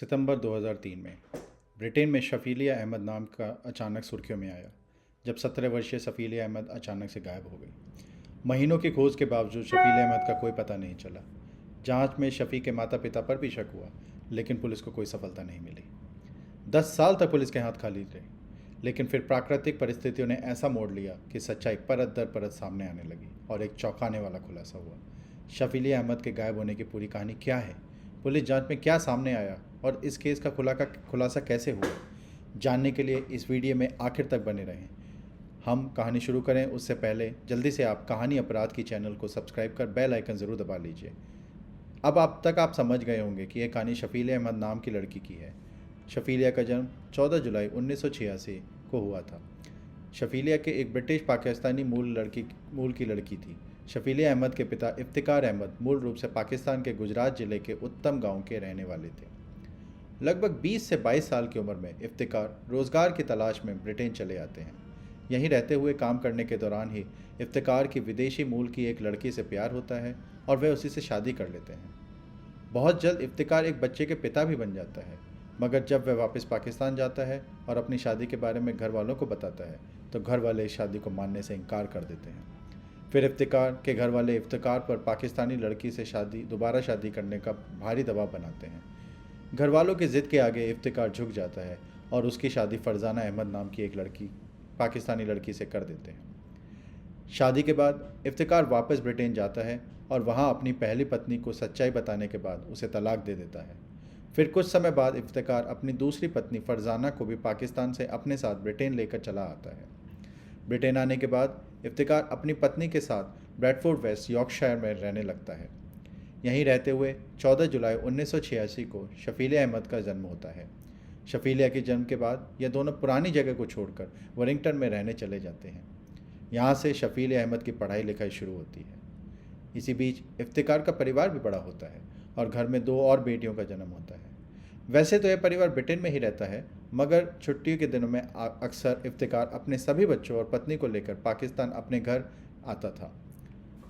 सितंबर 2003 में ब्रिटेन में शफीलिया अहमद नाम का अचानक सुर्खियों में आया जब 17 वर्षीय शफीलिया अहमद अचानक से गायब हो गई। महीनों की खोज के बावजूद शफीलिया अहमद का कोई पता नहीं चला। जांच में शफी के माता पिता पर भी शक हुआ, लेकिन पुलिस को कोई सफलता नहीं मिली। 10 साल तक पुलिस के हाथ खाली रहे, लेकिन फिर प्राकृतिक परिस्थितियों ने ऐसा मोड़ लिया कि सच्चाई परत दर परत सामने आने लगी और एक चौंकाने वाला खुलासा हुआ। शफीलिया अहमद के गायब होने की पूरी कहानी क्या है, पुलिस जांच में क्या सामने आया और इस केस का खुलासा कैसे हुआ, जानने के लिए इस वीडियो में आखिर तक बने रहें। हम कहानी शुरू करें उससे पहले जल्दी से आप कहानी अपराध की चैनल को सब्सक्राइब कर बेल आइकन ज़रूर दबा लीजिए। अब तक आप समझ गए होंगे कि यह कहानी शफीलिया अहमद नाम की लड़की की है। शफीलिया का जन्म 14 जुलाई 1986 को हुआ था। शफीलिया के एक ब्रिटिश पाकिस्तानी मूल की लड़की थी। शफीलिया अहमद के पिता इफ्तिकार अहमद मूल रूप से पाकिस्तान के गुजरात ज़िले के उत्तम गांव के रहने वाले थे। लगभग 20 से 22 साल की उम्र में इफ्तिकार रोज़गार की तलाश में ब्रिटेन चले आते हैं। यहीं रहते हुए काम करने के दौरान ही इफ्तिकार की विदेशी मूल की एक लड़की से प्यार होता है और वह उसी से शादी कर लेते हैं। बहुत जल्द इफ्तिकार एक बच्चे के पिता भी बन जाता है, मगर जब वह वापस पाकिस्तान जाता है और अपनी शादी के बारे में घर वालों को बताता है तो घर वाले इस शादी को मानने से इनकार कर देते हैं। फिर इफ्तिकार के घर वाले इफ्तिकार पर पाकिस्तानी लड़की से दोबारा शादी करने का भारी दबाव बनाते हैं। घर वालों की ज़िद के आगे इफ्तिकार झुक जाता है और उसकी शादी फरजाना अहमद नाम की एक पाकिस्तानी लड़की से कर देते हैं। शादी के बाद इफ्तिकार वापस ब्रिटेन जाता है और वहाँ अपनी पहली पत्नी को सच्चाई बताने के बाद उसे तलाक दे देता है। फिर कुछ समय बाद इफ्तिकार अपनी दूसरी पत्नी फरजाना को भी पाकिस्तान से अपने साथ ब्रिटेन लेकर चला आता है। ब्रिटेन आने के बाद इफ्तिकार अपनी पत्नी के साथ ब्रैडफोर्ड वेस्ट यॉर्कशायर में रहने लगता है। यहीं रहते हुए 14 जुलाई 1986 को शफीलिया अहमद का जन्म होता है। शफीलिया के जन्म के बाद यह दोनों पुरानी जगह को छोड़कर वरिंगटन में रहने चले जाते हैं। यहाँ से शफीलिया अहमद की पढ़ाई लिखाई शुरू होती है। इसी बीच इफ्तिकार का परिवार भी बड़ा होता है और घर में 2 और बेटियों का जन्म होता है। वैसे तो यह परिवार ब्रिटेन में ही रहता है, मगर छुट्टियों के दिनों में अक्सर इफ्तिकार अपने सभी बच्चों और पत्नी को लेकर पाकिस्तान अपने घर आता था।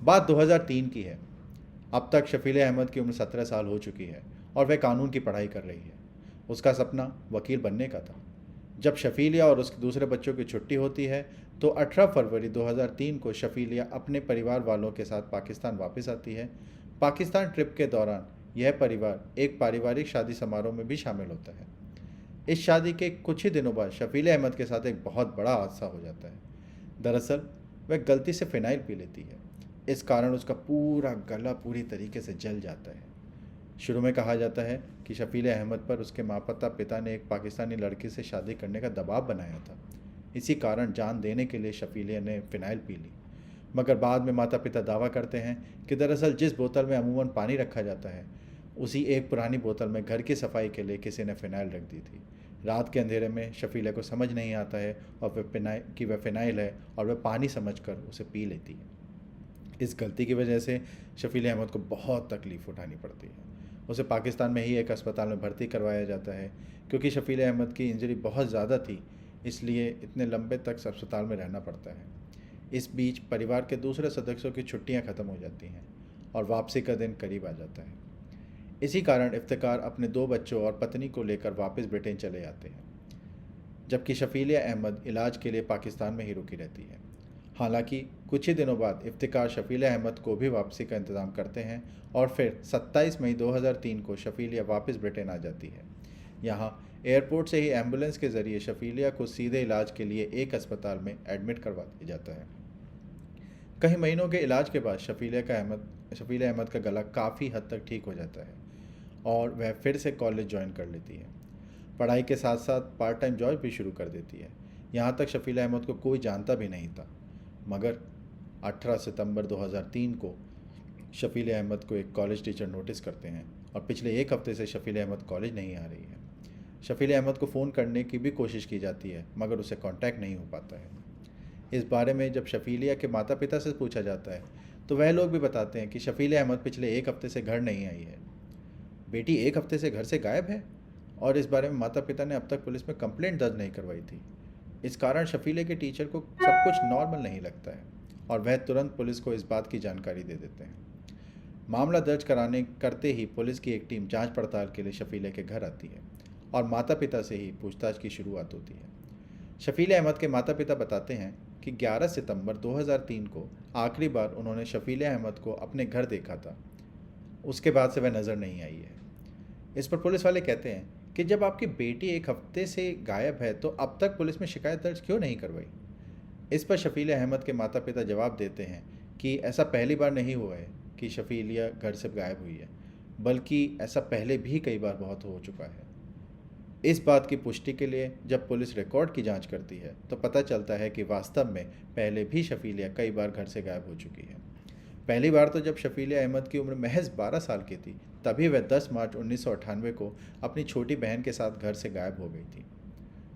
बात 2003 की है। अब तक शफीलिया अहमद की उम्र 17 साल हो चुकी है और वह कानून की पढ़ाई कर रही है। उसका सपना वकील बनने का था। जब शफीलिया और उसके दूसरे बच्चों की छुट्टी होती है तो 18 फरवरी 2003 को शफीलिया अपने परिवार वालों के साथ पाकिस्तान वापस आती है। पाकिस्तान ट्रिप के दौरान यह परिवार एक पारिवारिक शादी समारोह में भी शामिल होता है। इस शादी के कुछ ही दिनों बाद शफीलिया अहमद के साथ एक बहुत बड़ा हादसा हो जाता है। दरअसल वह गलती से फ़िनाइल पी लेती है। इस कारण उसका पूरा गला पूरी तरीके से जल जाता है। शुरू में कहा जाता है कि शफीलिया अहमद पर उसके माता पिता ने एक पाकिस्तानी लड़की से शादी करने का दबाव बनाया था। इसी कारण जान देने के लिए शफीलिया ने फ़िनाइल पी ली। मगर बाद में माता पिता दावा करते हैं कि दरअसल जिस बोतल में अमूमन पानी रखा जाता है, उसी एक पुरानी बोतल में घर की सफाई के लिए किसी ने फ़िनाइल रख दी थी। रात के अंधेरे में शफीलिया को समझ नहीं आता है और वह फ़िनाइल है और वह पानी समझकर उसे पी लेती है। इस गलती की वजह से शफीलिया अहमद को बहुत तकलीफ़ उठानी पड़ती है। उसे पाकिस्तान में ही एक अस्पताल में भर्ती करवाया जाता है। क्योंकि शफीलिया अहमद की इंजरी बहुत ज़्यादा थी, इसलिए इतने लंबे तक अस्पताल में रहना पड़ता है। इस बीच परिवार के दूसरे सदस्यों की छुट्टियां ख़त्म हो जाती हैं और वापसी का दिन करीब आ जाता है। इसी कारण इफ्तिकार अपने 2 बच्चों और पत्नी को लेकर वापस ब्रिटेन चले आते हैं, जबकि शफीलिया अहमद इलाज के लिए पाकिस्तान में ही रुकी रहती है। हालांकि कुछ ही दिनों बाद इफ्तिकार शफीलिया अहमद को भी वापसी का इंतज़ाम करते हैं और फिर 27 मई 2003 को शफीलिया वापस ब्रिटेन आ जाती है। यहाँ एयरपोर्ट से ही एम्बुलेंस के ज़रिए शफीलिया को सीधे इलाज के लिए एक अस्पताल में एडमिट करवा दिया जाता है। कई महीनों के इलाज के बाद शफीलिया अहमद का गला काफ़ी हद तक ठीक हो जाता है और वह फिर से कॉलेज ज्वाइन कर लेती है। पढ़ाई के साथ साथ पार्ट टाइम जॉब भी शुरू कर देती है। यहाँ तक शफीलिया अहमद को कोई जानता भी नहीं था, मगर 18 सितंबर 2003 को शफीलिया अहमद को एक कॉलेज टीचर नोटिस करते हैं और पिछले 1 हफ्ते से शफीलिया अहमद कॉलेज नहीं आ रही है। शफीलिया अहमद को फ़ोन करने की भी कोशिश की जाती है, मगर उसे कांटेक्ट नहीं हो पाता है। इस बारे में जब शफीलिया के माता पिता से पूछा जाता है तो वह लोग भी बताते हैं कि शफीलिया अहमद पिछले 1 हफ्ते से घर नहीं आई है। बेटी 1 हफ्ते से घर से गायब है और इस बारे में माता पिता ने अब तक पुलिस में कंप्लेंट दर्ज नहीं करवाई थी। इस कारण शफीलिया के टीचर को सब कुछ नॉर्मल नहीं लगता है और वह तुरंत पुलिस को इस बात की जानकारी दे देते हैं। मामला दर्ज कराने करते ही पुलिस की एक टीम जांच पड़ताल के लिए शफीले के घर आती है और माता पिता से ही पूछताछ की शुरुआत होती है। शफील अहमद के माता पिता बताते हैं कि 11 सितंबर 2003 को आखिरी बार उन्होंने शफील अहमद को अपने घर देखा था। उसके बाद से वह नज़र नहीं आई है। इस पर पुलिस वाले कहते हैं कि जब आपकी बेटी एक हफ्ते से गायब है तो अब तक पुलिस में शिकायत दर्ज क्यों नहीं करवाई। इस पर शफील अहमद के माता पिता जवाब देते हैं कि ऐसा पहली बार नहीं हुआ है कि शफीलिया घर से गायब हुई है, बल्कि ऐसा पहले भी कई बार बहुत हो चुका है। इस बात की पुष्टि के लिए जब पुलिस रिकॉर्ड की जांच करती है तो पता चलता है कि वास्तव में पहले भी शफीलिया कई बार घर से गायब हो चुकी है। पहली बार तो जब शफीलिया अहमद की उम्र महज 12 साल की थी, तभी वह 10 मार्च 1998 को अपनी छोटी बहन के साथ घर से गायब हो गई थी।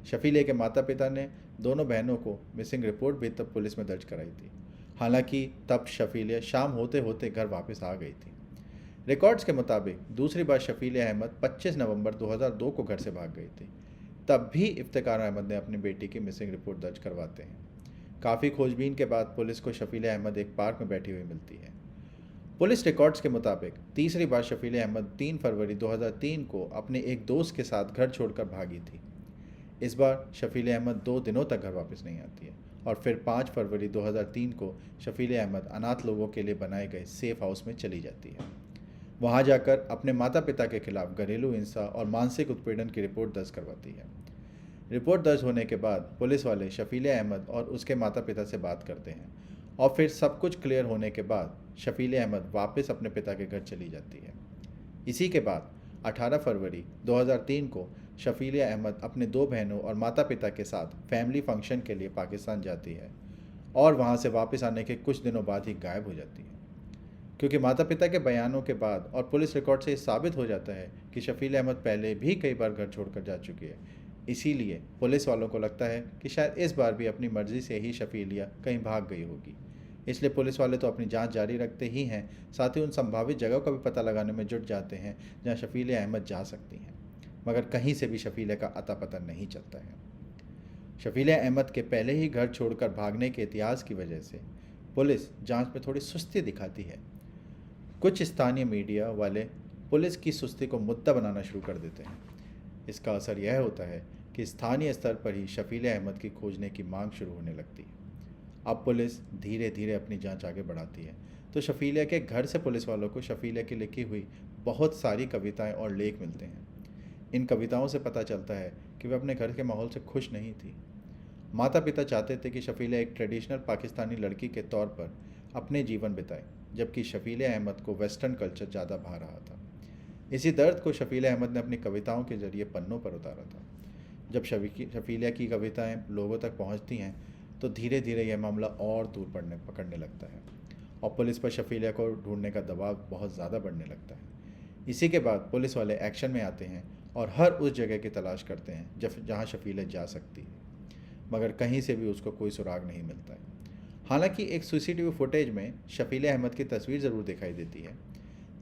शफीलिया के माता पिता ने दोनों बहनों को मिसिंग रिपोर्ट भी तब पुलिस में दर्ज कराई थी। हालांकि तब शफीलिया शाम होते होते घर वापस आ गई थी। रिकॉर्ड्स के मुताबिक दूसरी बार शफील अहमद 25 नवंबर 2002 को घर से भाग गई थी। तब भी इफ्तिकार अहमद ने अपनी बेटी की मिसिंग रिपोर्ट दर्ज करवाते हैं। काफ़ी खोजबीन के बाद पुलिस को शफील अहमद एक पार्क में बैठी हुई मिलती है। पुलिस रिकॉर्ड्स के मुताबिक तीसरी बार शफील अहमद 3 फरवरी 2003 को अपने एक दोस्त के साथ घर छोड़कर भागी थी। इस बार शफील अहमद 2 दिनों तक घर वापस नहीं आती है और फिर 5 फरवरी 2003 को शफील अहमद अनाथ लोगों के लिए बनाए गए सेफ हाउस में चली जाती है। वहां जाकर अपने माता पिता के खिलाफ घरेलू हिंसा और मानसिक उत्पीड़न की रिपोर्ट दर्ज करवाती है। रिपोर्ट दर्ज होने के बाद पुलिस वाले शफील अहमद और उसके माता पिता से बात करते हैं और फिर सब कुछ क्लियर होने के बाद शफील अहमद वापस अपने पिता के घर चली जाती है। इसी के बाद 18 फरवरी 2003 को शफील अहमद अपने 2 बहनों और माता पिता के साथ फैमिली फंक्शन के लिए पाकिस्तान जाती है और वहां से वापस आने के कुछ दिनों बाद ही गायब हो जाती है। क्योंकि माता पिता के बयानों के बाद और पुलिस रिकॉर्ड से साबित हो जाता है कि शफील अहमद पहले भी कई बार घर छोड़कर जा चुकी है, इसीलिए पुलिस वालों को लगता है कि शायद इस बार भी अपनी मर्जी से ही शफीलिया कहीं भाग गई होगी। इसलिए पुलिस वाले तो अपनी जांच जारी रखते ही हैं, साथ ही उन संभावित जगहों का भी पता लगाने में जुट जाते हैं जहां शफील अहमद जा सकती हैं, मगर कहीं से भी शफीले का अता पता नहीं चलता है। शफील अहमद के पहले ही घर छोड़कर भागने के इतिहास की वजह से पुलिस जांच में थोड़ी सुस्ती दिखाती है। कुछ स्थानीय मीडिया वाले पुलिस की सुस्ती को मुद्दा बनाना शुरू कर देते हैं। इसका असर यह होता है कि स्थानीय स्तर पर ही शफील अहमद की खोजने की मांग शुरू होने लगती है। अब पुलिस धीरे धीरे अपनी जांच आगे बढ़ाती है तो शफीलिया के घर से पुलिस वालों को शफीलिया की लिखी हुई बहुत सारी कविताएं और लेख मिलते हैं। इन कविताओं से पता चलता है कि वह अपने घर के माहौल से खुश नहीं थी। माता पिता चाहते थे कि शफीलिया एक ट्रेडिशनल पाकिस्तानी लड़की के तौर पर अपने जीवन बिताए, जबकि शफील अहमद को वेस्टर्न कल्चर ज़्यादा भा रहा था। इसी दर्द को शफील अहमद ने अपनी कविताओं के जरिए पन्नों पर उतारा था। जब शफीलिया की कविताएं लोगों तक पहुंचती हैं तो धीरे धीरे यह मामला और दूर पकड़ने लगता है और पुलिस पर शफीलिया को ढूंढने का दबाव बहुत ज़्यादा बढ़ने लगता है। इसी के बाद पुलिस वाले एक्शन में आते हैं और हर उस जगह की तलाश करते हैं जहाँ शफीलिया जा सकती है, मगर कहीं से भी उसको कोई सुराग नहीं मिलता है। हालांकि एक सीसीटीवी फुटेज में शफील अहमद की तस्वीर ज़रूर दिखाई देती है।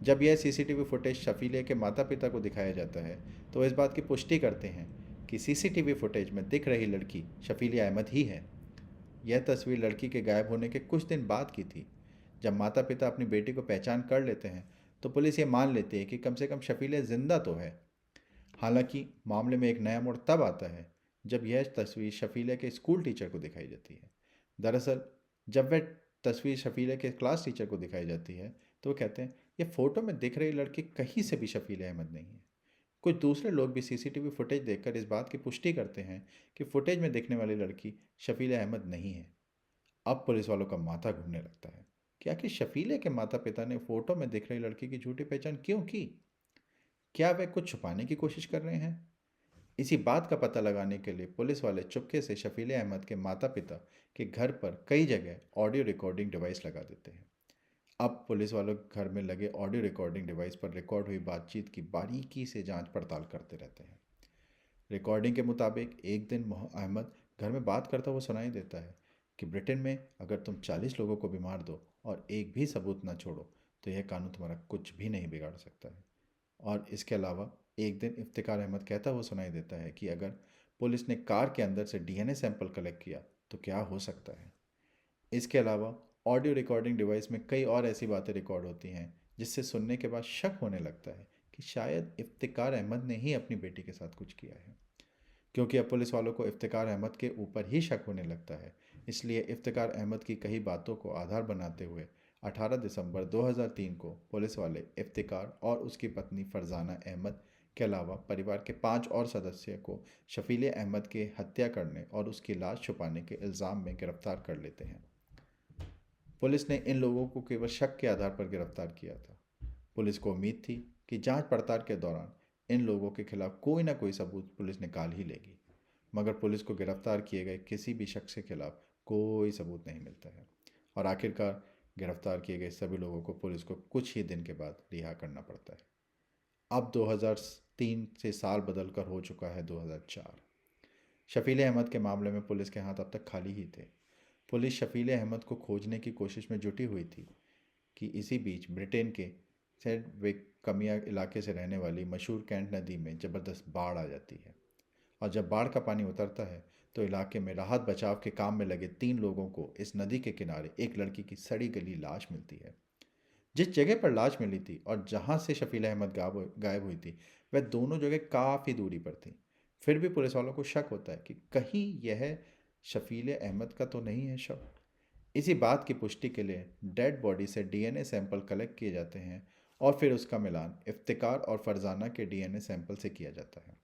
जब यह सीसीटीवी फुटेज शफीले के माता पिता को दिखाया जाता है तो इस बात की पुष्टि करते हैं कि सीसीटीवी फुटेज में दिख रही लड़की शफील अहमद ही है। यह तस्वीर लड़की के गायब होने के कुछ दिन बाद की थी। जब माता पिता अपनी बेटी को पहचान कर लेते हैं तो पुलिस ये मान लेती है कि कम से कम शफीले जिंदा तो है। हालांकि मामले में एक नया मोड़ तब आता है जब यह तस्वीर शफीले के स्कूल टीचर को दिखाई जाती है। दरअसल जब वह तस्वीर शफीले के क्लास टीचर को दिखाई जाती है तो वो कहते हैं ये फ़ोटो में दिख रही लड़की कहीं से भी शफील अहमद नहीं है। कुछ दूसरे लोग भी सीसीटीवी फुटेज देखकर इस बात की पुष्टि करते हैं कि फुटेज में दिखने वाली लड़की शफील अहमद नहीं है। अब पुलिस वालों का माथा घूमने लगता है कि आखिर शफीले के माता पिता ने फ़ोटो में दिख रही लड़की की झूठी पहचान क्यों की। क्या वे कुछ छुपाने की कोशिश कर रहे हैं? इसी बात का पता लगाने के लिए पुलिस वाले चुपके से शफील अहमद के माता पिता के घर पर कई जगह ऑडियो रिकॉर्डिंग डिवाइस लगा देते हैं। अब पुलिस वालों के घर में लगे ऑडियो रिकॉर्डिंग डिवाइस पर रिकॉर्ड हुई बातचीत की बारीकी से जांच पड़ताल करते रहते हैं। रिकॉर्डिंग के मुताबिक एक दिन अहमद घर में बात करता हुआ सुनाई देता है कि ब्रिटेन में अगर तुम 40 लोगों को भी मार दो और एक भी सबूत ना छोड़ो तो यह कानून तुम्हारा कुछ भी नहीं बिगाड़ सकता है। और इसके अलावा एक दिन इफ्तिकार अहमद कहता हुआ सुनाई देता है कि अगर पुलिस ने कार के अंदर से डीएनए सैंपल कलेक्ट किया तो क्या हो सकता है। इसके अलावा ऑडियो रिकॉर्डिंग डिवाइस में कई और ऐसी बातें रिकॉर्ड होती हैं जिससे सुनने के बाद शक होने लगता है कि शायद इफ्तिकार अहमद ने ही अपनी बेटी के साथ कुछ किया है। क्योंकि अब पुलिस वालों को इफ्तिकार अहमद के ऊपर ही शक होने लगता है, इसलिए इफ्तिकार अहमद की कई बातों को आधार बनाते हुए 18 दिसंबर 2003 को पुलिस वाले इफ्तिकार और उसकी पत्नी फरजाना अहमद के अलावा परिवार के 5 और सदस्य को शफील अहमद के हत्या करने और उसकी लाश छुपाने के इल्ज़ाम में गिरफ्तार कर लेते हैं। पुलिस ने इन लोगों को केवल शक के आधार पर गिरफ्तार किया था। पुलिस को उम्मीद थी कि जांच पड़ताल के दौरान इन लोगों के खिलाफ कोई ना कोई सबूत पुलिस निकाल ही लेगी, मगर पुलिस को गिरफ्तार किए गए किसी भी शख्स के खिलाफ कोई सबूत नहीं मिलता है और आखिरकार गिरफ्तार किए गए सभी लोगों को पुलिस को कुछ ही दिन के बाद रिहा करना पड़ता है। अब 2003 से साल बदल कर हो चुका है 2004। शफील अहमद के मामले में पुलिस के हाथ अब तक खाली ही थे। पुलिस शफील अहमद को खोजने की कोशिश में जुटी हुई थी कि इसी बीच ब्रिटेन के सेडविक कमिया इलाके से रहने वाली मशहूर कैंट नदी में ज़बरदस्त बाढ़ आ जाती है और जब बाढ़ का पानी उतरता है तो इलाके में राहत बचाव के काम में लगे 3 लोगों को इस नदी के किनारे एक लड़की की सड़ी गली लाश मिलती है। जिस जगह पर लाश मिली थी और जहां से शफील अहमद गायब हुई थी वह दोनों जगह काफ़ी दूरी पर थी। फिर भी पुलिस वालों को शक होता है कि कहीं यह शफील अहमद का तो नहीं है शव। इसी बात की पुष्टि के लिए डेड बॉडी से डीएनए सैंपल कलेक्ट किए जाते हैं और फिर उसका मिलान इफ्तिकार और फरजाना के डीएनए सैंपल से किया जाता है।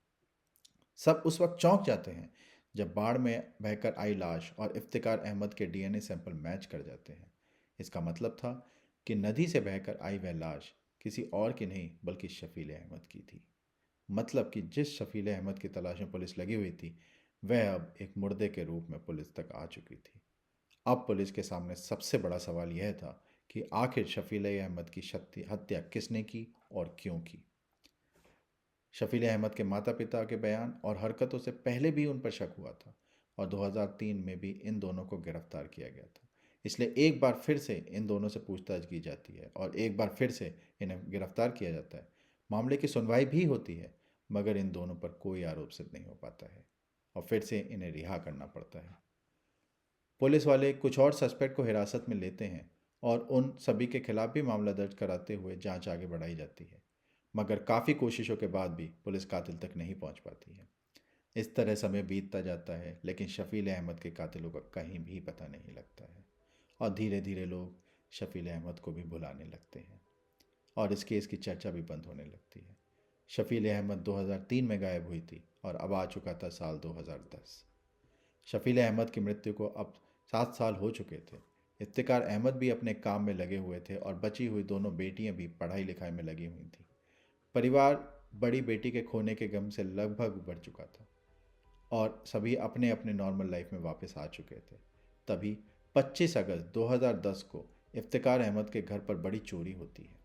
सब उस वक्त चौंक जाते हैं जब बाढ़ में बहकर आई लाश और इफ्तिकार अहमद के डीएनए सैंपल मैच कर जाते हैं। इसका मतलब था कि नदी से बहकर आई वह लाश किसी और की नहीं बल्कि शफील अहमद की थी। मतलब कि जिस शफील अहमद की तलाश में पुलिस लगी हुई थी वह अब एक मुर्दे के रूप में पुलिस तक आ चुकी थी। अब पुलिस के सामने सबसे बड़ा सवाल यह था कि आखिर शफील अहमद की हत्या किसने की और क्यों की। शफील अहमद के माता पिता के बयान और हरकतों से पहले भी उन पर शक हुआ था और 2003 में भी इन दोनों को गिरफ्तार किया गया था। इसलिए एक बार फिर से इन दोनों से पूछताछ की जाती है और एक बार फिर से इन्हें गिरफ्तार किया जाता है। मामले की सुनवाई भी होती है मगर इन दोनों पर कोई आरोप सिद्ध नहीं हो पाता है और फिर से इन्हें रिहा करना पड़ता है। पुलिस वाले कुछ और सस्पेक्ट को हिरासत में लेते हैं और उन सभी के खिलाफ भी मामला दर्ज कराते हुए जांच आगे बढ़ाई जाती है, मगर काफ़ी कोशिशों के बाद भी पुलिस कातिल तक नहीं पहुंच पाती है। इस तरह समय बीतता जाता है लेकिन शफील अहमद के कातिलों का कहीं भी पता नहीं लगता है और धीरे धीरे लोग शफील अहमद को भी भुलाने लगते हैं और इस केस की चर्चा भी बंद होने लगती है। शफील अहमद 2003 में गायब हुई थी और अब आ चुका था साल 2010। शफील अहमद की मृत्यु को अब 7 साल हो चुके थे। इफ्तिकार अहमद भी अपने काम में लगे हुए थे और बची हुई दोनों बेटियां भी पढ़ाई लिखाई में लगी हुई थीं। परिवार बड़ी बेटी के खोने के गम से लगभग उबर चुका था और सभी अपने अपने नॉर्मल लाइफ में वापस आ चुके थे। तभी 25 अगस्त 2010 को इफ्तिकार अहमद के घर पर बड़ी चोरी होती है।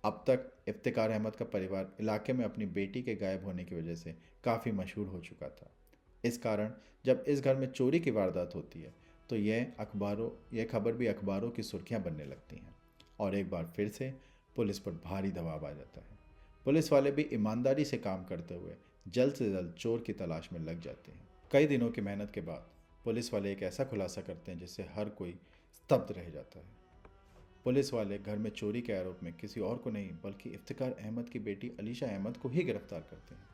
अब तक इफ्तिकार अहमद का परिवार इलाके में अपनी बेटी के गायब होने की वजह से काफ़ी मशहूर हो चुका था। इस कारण जब इस घर में चोरी की वारदात होती है तो यह खबर भी अखबारों की सुर्खियां बनने लगती हैं और एक बार फिर से पुलिस पर भारी दबाव आ जाता है। पुलिस वाले भी ईमानदारी से काम करते हुए जल्द से जल्द चोर की तलाश में लग जाते हैं। कई दिनों की मेहनत के बाद पुलिस वाले एक ऐसा खुलासा करते हैं जिससे हर कोई स्तब्ध रह जाता है। पुलिस वाले घर में चोरी के आरोप में किसी और को नहीं बल्कि इफ्तिकार अहमद की बेटी अलीशा अहमद को ही गिरफ्तार करते हैं।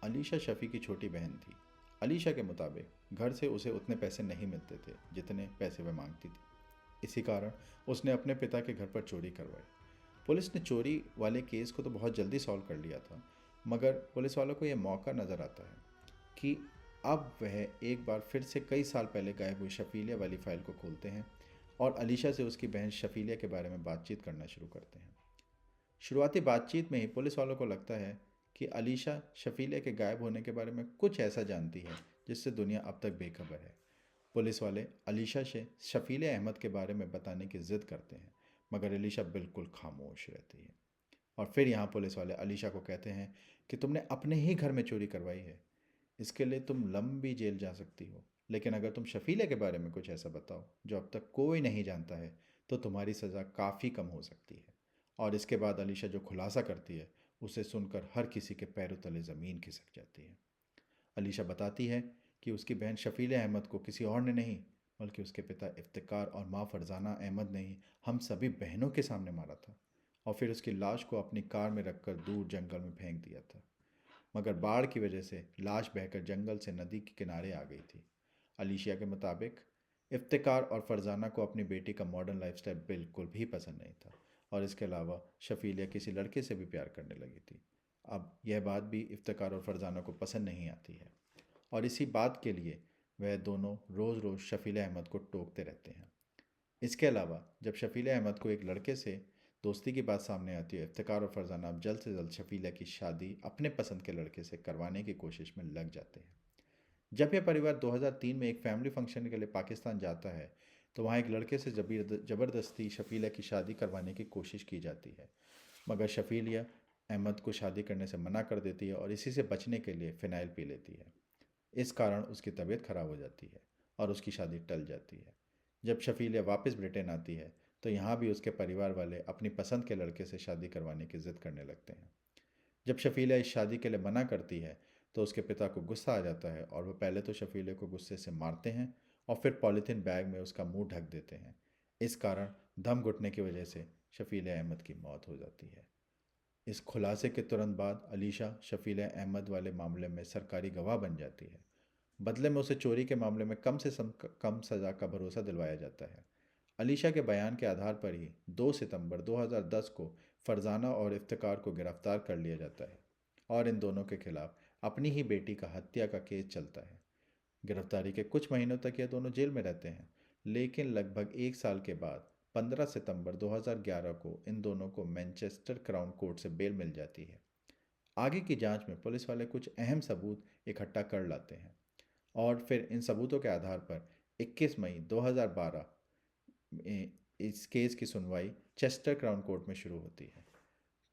अलीशा शफ़ी की छोटी बहन थी। अलीशा के मुताबिक घर से उसे उतने पैसे नहीं मिलते थे जितने पैसे वह मांगती थी। इसी कारण उसने अपने पिता के घर पर चोरी करवाई। पुलिस ने चोरी वाले केस को तो बहुत जल्दी सॉल्व कर लिया था, मगर पुलिस वालों को यह मौका नज़र आता है कि अब वह एक बार फिर से कई साल पहले गायब हुई शफीलिया वाली फ़ाइल को खोलते हैं और अलीशा से उसकी बहन शफीलिया के बारे में बातचीत करना शुरू करते हैं। शुरुआती बातचीत में ही पुलिस वालों को लगता है कि अलीशा शफीलिया के गायब होने के बारे में कुछ ऐसा जानती है जिससे दुनिया अब तक बेखबर है। पुलिस वाले अलीशा से शफील अहमद के बारे में बताने की ज़िद करते हैं, मगर अलीशा बिल्कुल खामोश रहती है। और फिर यहाँ पुलिस वाले अलीशा को कहते हैं कि तुमने अपने ही घर में चोरी करवाई है, इसके लिए तुम लंबी जेल जा सकती हो, लेकिन अगर तुम शफीले के बारे में कुछ ऐसा बताओ जो अब तक कोई नहीं जानता है तो तुम्हारी सज़ा काफ़ी कम हो सकती है। और इसके बाद अलीशा जो खुलासा करती है उसे सुनकर हर किसी के पैरों तले ज़मीन खिसक जाती है। अलीशा बताती है कि उसकी बहन शफील अहमद को किसी और ने नहीं बल्कि उसके पिता इफ्तिकार और माँ फरजाना अहमद ने ही हम सभी बहनों के सामने मारा था और फिर उसकी लाश को अपनी कार में रखकर दूर जंगल में फेंक दिया था। मगर बाढ़ की वजह से लाश बहकर जंगल से नदी के किनारे आ गई थी। अलीशिया के मुताबिक इफ्तिकार और फरजाना को अपनी बेटी का मॉडर्न लाइफस्टाइल बिल्कुल भी पसंद नहीं था, और इसके अलावा शफीलिया किसी लड़के से भी प्यार करने लगी थी। अब यह बात भी इफ्तिकार और फरजाना को पसंद नहीं आती है, और इसी बात के लिए वह दोनों रोज़ रोज़ शफील अहमद को टोकते रहते हैं। इसके अलावा जब शफील अहमद को एक लड़के से दोस्ती की बात सामने आती है, इफ्तिकार और फरजाना अब जल्द से जल्द शफीला की शादी अपने पसंद के लड़के से करवाने की कोशिश में लग जाते हैं। जब यह परिवार 2003 में एक फैमिली फंक्शन के लिए पाकिस्तान जाता है, तो वहाँ एक लड़के से ज़बरदस्ती शफीला की शादी करवाने की कोशिश की जाती है, मगर शफीलिया अहमद को शादी करने से मना कर देती है और इसी से बचने के लिए फ़िनाइल पी लेती है। इस कारण उसकी तबीयत खराब हो जाती है और उसकी शादी टल जाती है। जब शफीलिया वापस ब्रिटेन आती है, तो यहाँ भी उसके परिवार वाले अपनी पसंद के लड़के से शादी करवाने की ज़िद करने लगते हैं। जब शफीलिया इस शादी के लिए मना करती है, तो उसके पिता को गुस्सा आ जाता है और वह पहले तो शफीलिया को गुस्से से मारते हैं और फिर पॉलीथीन बैग में उसका मुंह ढक देते हैं। इस कारण दम घुटने की वजह से शफीलिया अहमद की मौत हो जाती है। इस खुलासे के तुरंत बाद अलीशा शफील अहमद वाले मामले में सरकारी गवाह बन जाती है। बदले में उसे चोरी के मामले में कम सज़ा का भरोसा दिलवाया जाता है। अलीशा के बयान के आधार पर ही 2 सितंबर 2010 को फरजाना और इफ्तिकार को गिरफ्तार कर लिया जाता है, और इन दोनों के खिलाफ अपनी ही बेटी का हत्या का केस चलता है। गिरफ्तारी के कुछ महीनों तक ये दोनों जेल में रहते हैं, लेकिन लगभग एक साल के बाद 15 सितंबर 2011 को इन दोनों को मैनचेस्टर क्राउन कोर्ट से बेल मिल जाती है। आगे की जांच में पुलिस वाले कुछ अहम सबूत इकट्ठा कर लाते हैं, और फिर इन सबूतों के आधार पर 21 मई 2012 में इस केस की सुनवाई चेस्टर क्राउन कोर्ट में शुरू होती है।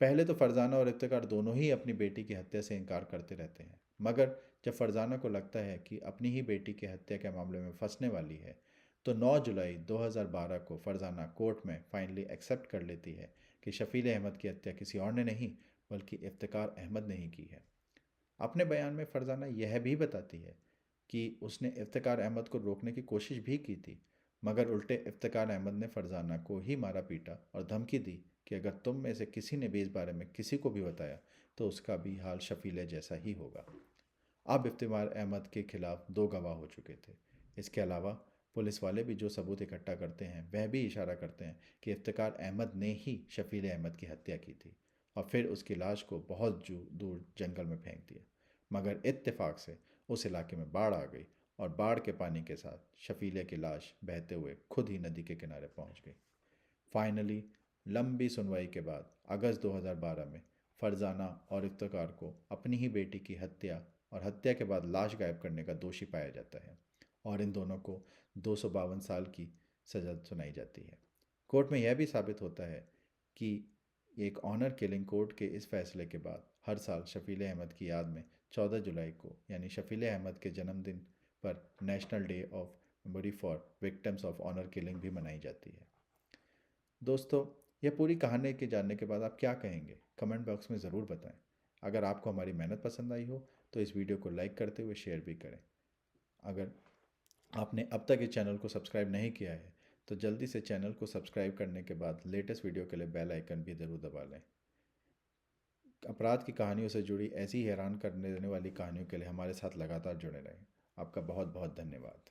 पहले तो फरजाना और इफ्तिकार दोनों ही अपनी बेटी की हत्या से इनकार करते रहते हैं, मगर जब फरजाना को लगता है कि अपनी ही बेटी की हत्या के मामले में फंसने वाली है, तो 9 जुलाई 2012 को फरजाना कोर्ट में फाइनली एक्सेप्ट कर लेती है कि शफील अहमद की हत्या किसी और ने नहीं, बल्कि इफ्तिकार अहमद ने ही की है। अपने बयान में फरजाना यह भी बताती है कि उसने इफ्तिकार अहमद को रोकने की कोशिश भी की थी, मगर उल्टे इफ्तिकार अहमद ने फरजाना को ही मारा पीटा और धमकी दी कि अगर तुम में से किसी ने भी इस बारे में किसी को भी बताया, तो उसका भी हाल शफीले जैसा ही होगा। अब इफ्तिकार अहमद के खिलाफ 2 गवाह हो चुके थे। इसके अलावा पुलिस वाले भी जो सबूत इकट्ठा करते हैं, वह भी इशारा करते हैं कि इफ्तिकार अहमद ने ही शफील अहमद की हत्या की थी और फिर उसकी लाश को बहुत दूर जंगल में फेंक दिया। मगर इत्तेफाक से उस इलाके में बाढ़ आ गई, और बाढ़ के पानी के साथ शफीले की लाश बहते हुए खुद ही नदी के किनारे पहुंच गई। फाइनली लंबी सुनवाई के बाद अगस्त 2012 में फरजाना और इफ्तिकार को अपनी ही बेटी की हत्या और हत्या के बाद लाश गायब करने का दोषी पाया जाता है, और इन दोनों को 252 साल की सज़ा सुनाई जाती है। कोर्ट में यह भी साबित होता है कि एक ऑनर किलिंग कोर्ट के इस फैसले के बाद हर साल शफील अहमद की याद में 14 जुलाई को, यानी शफील अहमद के जन्मदिन पर, national day of memory for victims of honour killing भी मनाई जाती है। दोस्तों, यह पूरी कहानी के जानने के बाद आप क्या कहेंगे, कमेंट बॉक्स में ज़रूर बताएं। अगर आपको हमारी मेहनत पसंद आई हो, तो इस वीडियो को लाइक करते हुए शेयर भी करें। अगर आपने अब तक इस चैनल को सब्सक्राइब नहीं किया है, तो जल्दी से चैनल को सब्सक्राइब करने के बाद लेटेस्ट वीडियो के लिए बेल आइकन भी ज़रूर दबा लें। अपराध की कहानियों से जुड़ी ऐसी हैरान करने देने वाली कहानियों के लिए हमारे साथ लगातार जुड़े रहें। आपका बहुत बहुत धन्यवाद।